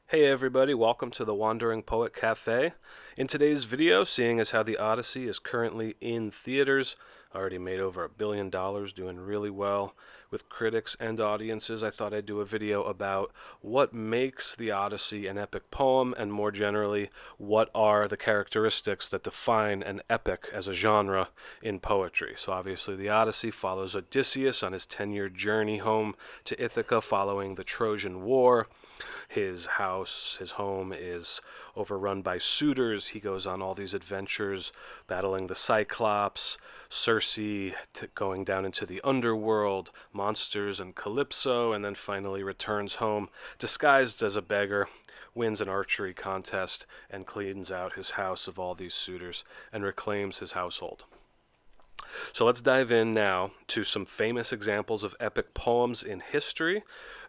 Hey everybody, welcome to the Wandering Poet Cafe. In today's video, seeing as how the Odyssey is currently in theaters, already made over $1 billion, doing really well with critics and audiences, I thought I'd do a video about what makes the Odyssey an epic poem, and more generally, what are the characteristics that define an epic as a genre in poetry. So obviously the Odyssey follows Odysseus on his 10-year journey home to Ithaca following the Trojan War. His home is overrun by suitors. He goes on all these adventures, battling the Cyclops, Circe, going down into the underworld, monsters, and Calypso, and then finally returns home disguised as a beggar, wins an archery contest, and cleans out his house of all these suitors and reclaims his household. So let's dive in now to some famous examples of epic poems in history,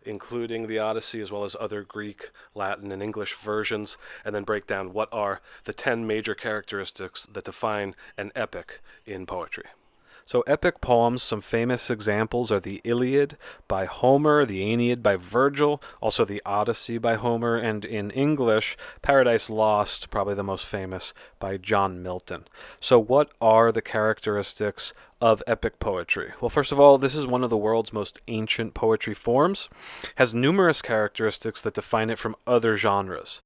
including the Odyssey as well as other Greek, Latin, and English versions, and then break down what are the 10 major characteristics that define an epic in poetry. So epic poems, some famous examples are the Iliad by Homer, the Aeneid by Virgil, also the Odyssey by Homer, and in English, Paradise Lost, probably the most famous, by John Milton. So what are the characteristics of epic poetry? Well, first of all, this is one of the world's most ancient poetry forms, has numerous characteristics that define it from other genres.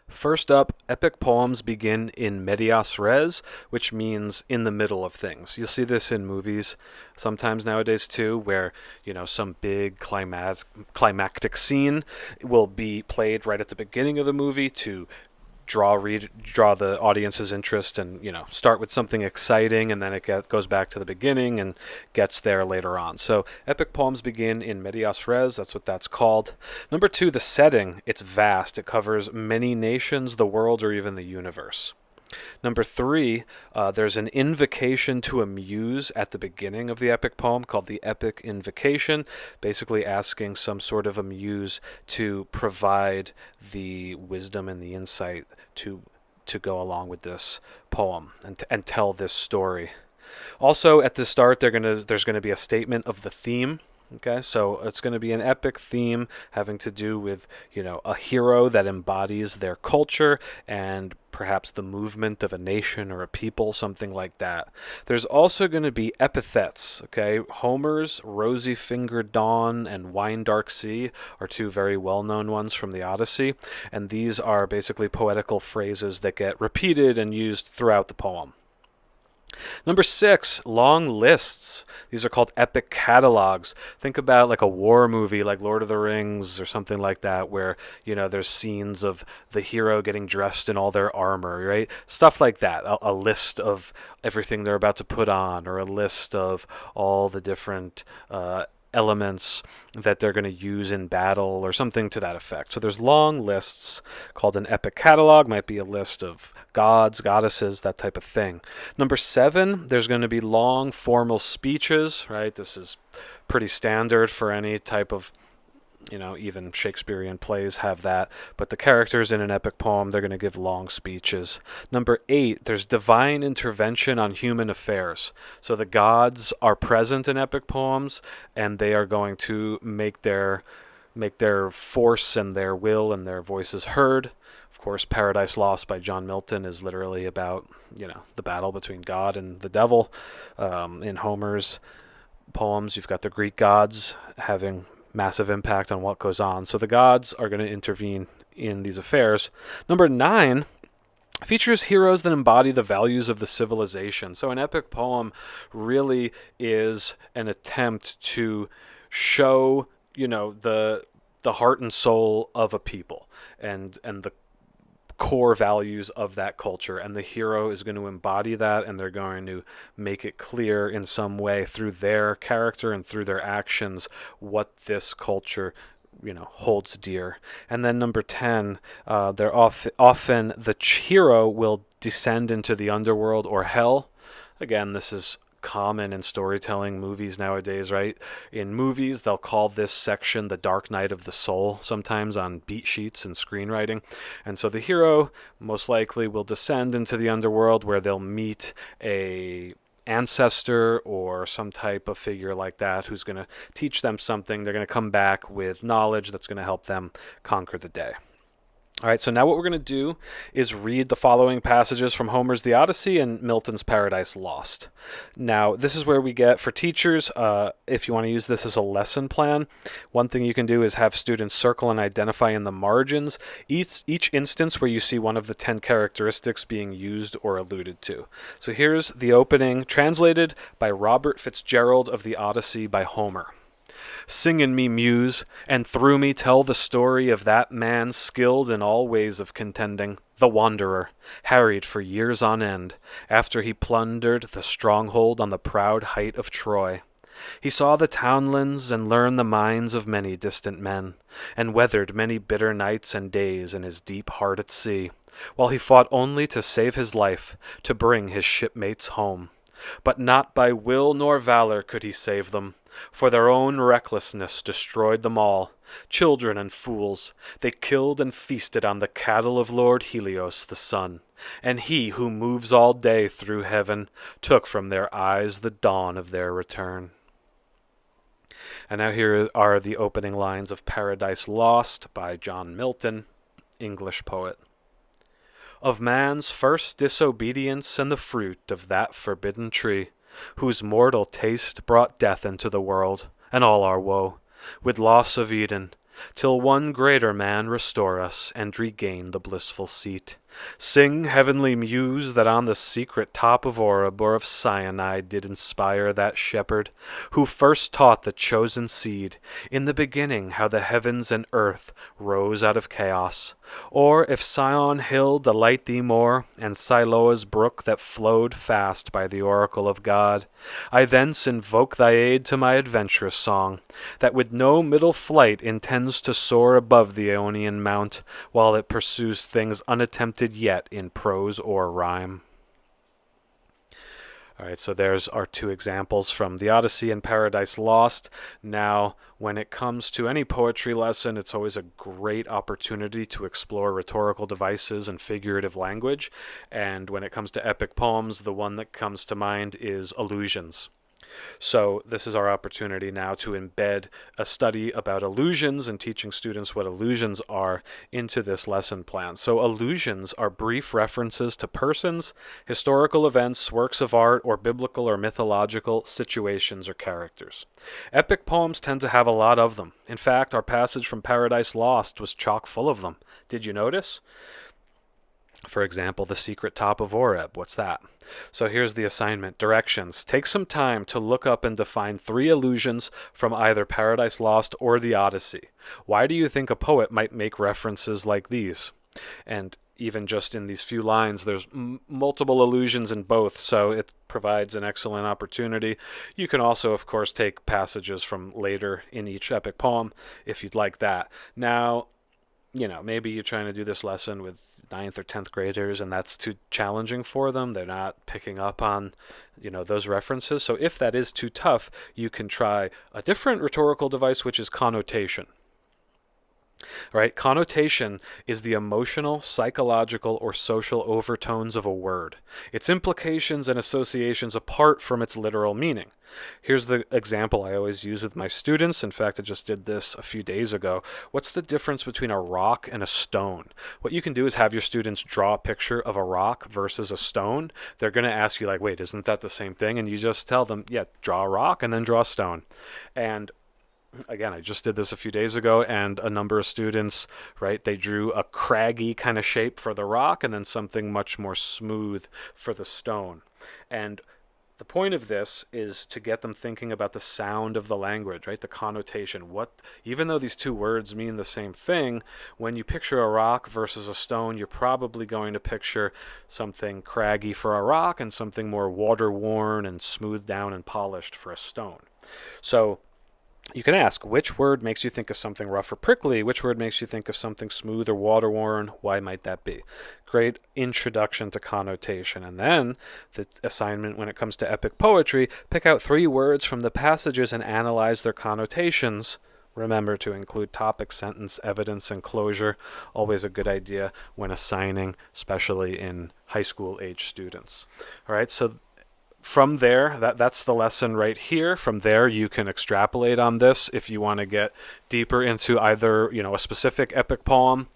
First up, epic poems begin in medias res, which means in the middle of things. You'll see this in movies sometimes nowadays too, where, some big climactic scene will be played right at the beginning of the movie to draw the audience's interest and start with something exciting, and then it goes back to the beginning and gets there later on. So epic poems begin in medias res. That's what that's called. Number two, the setting. It's vast. It covers many nations, the world, or even the universe. Number three, there's an invocation to a muse at the beginning of the epic poem called the epic invocation, basically asking some sort of a muse to provide the wisdom and the insight to go along with this poem and tell this story. Also, at the start, there's going to be a statement of the theme. Okay, so it's going to be an epic theme having to do with, a hero that embodies their culture and perhaps the movement of a nation or a people, something like that. There's also going to be epithets, okay? Homer's Rosy-Fingered Dawn and Wine Dark Sea are two very well-known ones from the Odyssey, and these are basically poetical phrases that get repeated and used throughout the poem. Number six, long lists. These are called epic catalogs. Think about like a war movie like Lord of the Rings or something like that, where, there's scenes of the hero getting dressed in all their armor, right? Stuff like that. A list of everything they're about to put on, or a list of all the different elements that they're going to use in battle or something to that effect. So there's long lists called an epic catalog, might be a list of gods, goddesses, that type of thing. Number seven, there's going to be long formal speeches, right? This is pretty standard for any type of even Shakespearean plays have that. But the characters in an epic poem, they're going to give long speeches. Number eight, there's divine intervention on human affairs. So the gods are present in epic poems, and they are going to make their force and their will and their voices heard. Of course, Paradise Lost by John Milton is literally about, the battle between God and the devil. In Homer's poems, you've got the Greek gods having massive impact on what goes on. So the gods are going to intervene in these affairs. Number nine features heroes that embody the values of the civilization. So an epic poem really is an attempt to show, the heart and soul of a people and the core values of that culture, and the hero is going to embody that, and they're going to make it clear in some way through their character and through their actions what this culture holds dear. And then number 10, they're often the hero will descend into the underworld or hell. Again, this is common in storytelling movies nowadays, right? In movies, they'll call this section the dark night of the soul, sometimes on beat sheets and screenwriting. And so the hero most likely will descend into the underworld, where they'll meet a ancestor or some type of figure like that who's going to teach them something. They're going to come back with knowledge that's going to help them conquer the day. All right, so now what we're going to do is read the following passages from Homer's The Odyssey and Milton's Paradise Lost. Now, this is where we get, for teachers, if you want to use this as a lesson plan, one thing you can do is have students circle and identify in the margins each instance where you see one of the 10 characteristics being used or alluded to. So here's the opening, translated by Robert Fitzgerald of The Odyssey by Homer. Sing in me, muse, and through me tell the story of that man skilled in all ways of contending, the wanderer, harried for years on end, after he plundered the stronghold on the proud height of Troy. He saw the townlands and learned the minds of many distant men, and weathered many bitter nights and days in his deep heart at sea, while he fought only to save his life, to bring his shipmates home. But not by will nor valor could he save them, for their own recklessness destroyed them all. Children and fools, they killed and feasted on the cattle of Lord Helios the sun, and he who moves all day through heaven took from their eyes the dawn of their return. And now here are the opening lines of Paradise Lost by John Milton, English poet. Of man's first disobedience and the fruit of that forbidden tree, whose mortal taste brought death into the world, and all our woe, with loss of Eden, till one greater man restore us, and regain the blissful seat. Sing, heavenly muse, that on the secret top of Oreb or of Sinai did inspire that shepherd, who first taught the chosen seed, in the beginning how the heavens and earth rose out of chaos. Or if Sion hill delight thee more, and Siloa's brook that flowed fast by the oracle of God, I thence invoke thy aid to my adventurous song, that with no middle flight intends to soar above the Aeonian mount, while it pursues things unattempted yet in prose or rhyme. All right, so there's our two examples from the Odyssey and Paradise Lost. Now, when it comes to any poetry lesson, it's always a great opportunity to explore rhetorical devices and figurative language. And when it comes to epic poems, the one that comes to mind is allusions. So this is our opportunity now to embed a study about allusions and teaching students what allusions are into this lesson plan. So allusions are brief references to persons, historical events, works of art, or biblical or mythological situations or characters. Epic poems tend to have a lot of them. In fact, our passage from Paradise Lost was chock full of them. Did you notice? For example, the secret top of Oreb. What's that? So here's the assignment. Directions. Take some time to look up and define 3 allusions from either Paradise Lost or the Odyssey. Why do you think a poet might make references like these? And even just in these few lines, there's multiple allusions in both, so it provides an excellent opportunity. You can also, of course, take passages from later in each epic poem if you'd like that. Now, maybe you're trying to do this lesson with 9th or 10th graders and that's too challenging for them. They're not picking up on, those references. So if that is too tough, you can try a different rhetorical device, which is connotation. Right? Connotation is the emotional, psychological, or social overtones of a word, its implications and associations apart from its literal meaning. Here's the example I always use with my students. In fact, I just did this a few days ago. What's the difference between a rock and a stone? What you can do is have your students draw a picture of a rock versus a stone. They're going to ask you, like, wait, isn't that the same thing? And you just tell them, yeah, draw a rock and then draw a stone. And again, I just did this a few days ago, and a number of students, right, they drew a craggy kind of shape for the rock and then something much more smooth for the stone. And the point of this is to get them thinking about the sound of the language, right, the connotation. Even though these two words mean the same thing, when you picture a rock versus a stone, you're probably going to picture something craggy for a rock and something more water-worn and smoothed down and polished for a stone. So you can ask, which word makes you think of something rough or prickly? Which word makes you think of something smooth or water-worn? Why might that be? Great introduction to connotation. And then the assignment when it comes to epic poetry, pick out 3 words from the passages and analyze their connotations. Remember to include topic, sentence, evidence, and closure. Always a good idea when assigning, especially in high school age students. All right, so from there, that's the lesson right here. From there, you can extrapolate on this if you want to get deeper into either, a specific epic poem,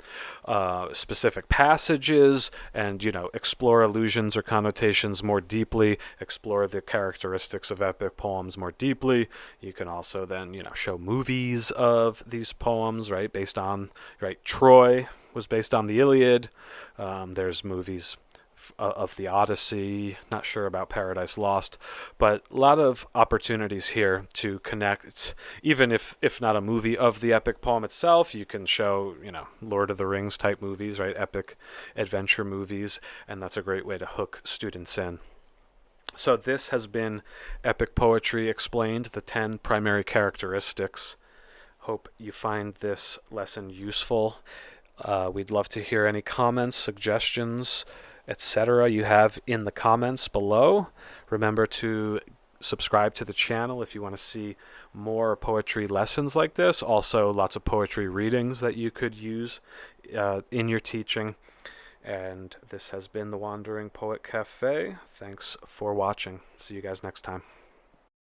specific passages, and, explore allusions or connotations more deeply, explore the characteristics of epic poems more deeply. You can also then, show movies of these poems, right, based on, right, Troy was based on the Iliad. There's movies of the Odyssey, not sure about Paradise Lost, but a lot of opportunities here to connect, even if not a movie of the epic poem itself. You can show, Lord of the Rings type movies, right, epic adventure movies, and that's a great way to hook students in. So this has been Epic Poetry Explained, the 10 primary characteristics. Hope you find this lesson useful. We'd love to hear any comments, suggestions, etc. you have in the comments below. Remember to subscribe to the channel if you want to see more poetry lessons like this. Also, lots of poetry readings that you could use in your teaching. And this has been the Wandering Poet Cafe. Thanks for watching. See you guys next time.